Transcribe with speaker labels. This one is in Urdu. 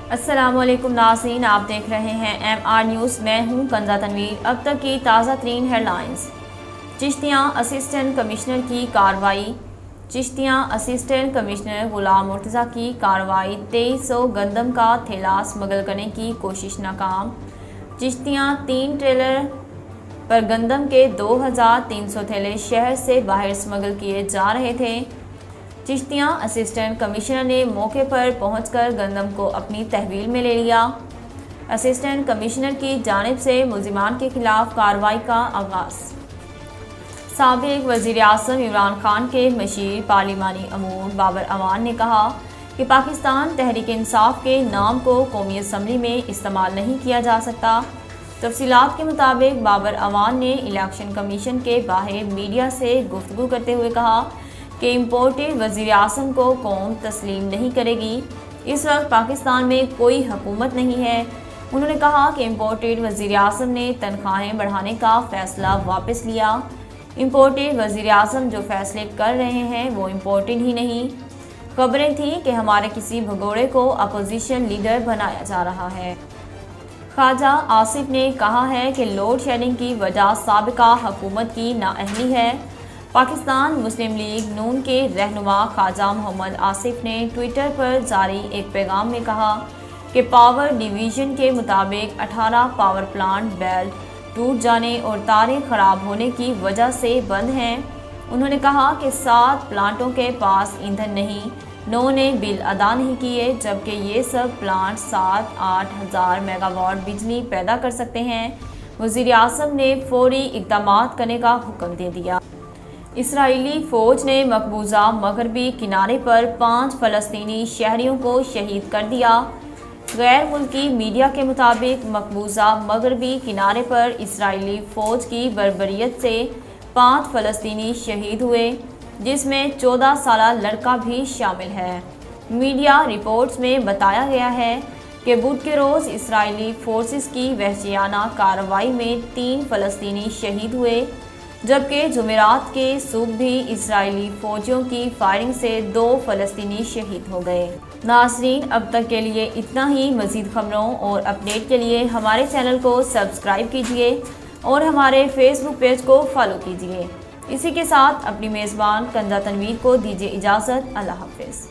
Speaker 1: السلام علیکم ناظرین، آپ دیکھ رہے ہیں MR نیوز۔ میں ہوں کنزا تنویر۔ اب تک کی تازہ ترین headlines. Chishtian assistant commissioner کی کارروائی۔ چشتیاں اسسٹنٹ کمشنر غلام مرتضیٰ کی کارروائی۔ 2300 گندم کا تھیلا سمگل کرنے کی کوشش ناکام۔ چشتیاں 3 ٹریلر پر گندم کے 2300 تھیلے شہر سے باہر سمگل کیے جا رہے تھے۔ چشتیاں اسسٹنٹ کمشنر نے موقع پر پہنچ کر گندم کو اپنی تحویل میں لے لیا۔ اسسٹنٹ کمشنر کی جانب سے ملزمان کے خلاف کارروائی کا آغاز۔ سابق وزیر اعظم عمران خان کے مشیر پارلیمانی امور بابر اعوان نے کہا کہ پاکستان تحریک انصاف کے نام کو قومی اسمبلی میں استعمال نہیں کیا جا سکتا۔ تفصیلات کے مطابق بابر اعوان نے الیکشن کمیشن کے باہر میڈیا سے گفتگو کرتے ہوئے کہا کہ امپورٹڈ وزیر اعظم کو قوم تسلیم نہیں کرے گی۔ اس وقت پاکستان میں کوئی حکومت نہیں ہے۔ انہوں نے کہا کہ امپورٹڈ وزیر اعظم نے تنخواہیں بڑھانے کا فیصلہ واپس لیا۔ امپورٹڈ وزیر اعظم جو فیصلے کر رہے ہیں وہ امپورٹڈ ہی نہیں۔ خبریں تھیں کہ ہمارے کسی بھگوڑے کو اپوزیشن لیڈر بنایا جا رہا ہے۔ خواجہ آصف نے کہا ہے کہ لوڈ شیڈنگ کی وجہ سابقہ حکومت کی نااہلی ہے۔ پاکستان مسلم لیگ نون کے رہنما خواجہ محمد آصف نے ٹویٹر پر جاری ایک پیغام میں کہا کہ پاور ڈویژن کے مطابق 18 پاور پلانٹ بیلٹ ٹوٹ جانے اور تاریں خراب ہونے کی وجہ سے بند ہیں۔ انہوں نے کہا کہ 7 پلانٹوں کے پاس ایندھن نہیں، 9 نے بل ادا نہیں کیے، جبکہ یہ سب پلانٹ 7-8 ہزار میگا واٹ بجلی پیدا کر سکتے ہیں۔ وزیر اعظم نے فوری اقدامات کرنے کا حکم دے دیا۔ اسرائیلی فوج نے مقبوضہ مغربی کنارے پر 5 فلسطینی شہریوں کو شہید کر دیا۔ غیر ملکی میڈیا کے مطابق مقبوضہ مغربی کنارے پر اسرائیلی فوج کی بربریت سے 5 فلسطینی شہید ہوئے، جس میں 14 سالہ لڑکا بھی شامل ہے۔ میڈیا رپورٹس میں بتایا گیا ہے کہ بدھ کے روز اسرائیلی فورسز کی وحشیانہ کارروائی میں 3 فلسطینی شہید ہوئے، جبکہ جمعرات کے صبح بھی اسرائیلی فوجیوں کی فائرنگ سے 2 فلسطینی شہید ہو گئے۔ ناظرین، اب تک کے لیے اتنا ہی۔ مزید خبروں اور اپڈیٹ کے لیے ہمارے چینل کو سبسکرائب کیجیے اور ہمارے فیس بک پیج کو فالو کیجیے۔ اسی کے ساتھ اپنی میزبان کنزا تنویر کو دیجیے اجازت۔ اللہ حافظ۔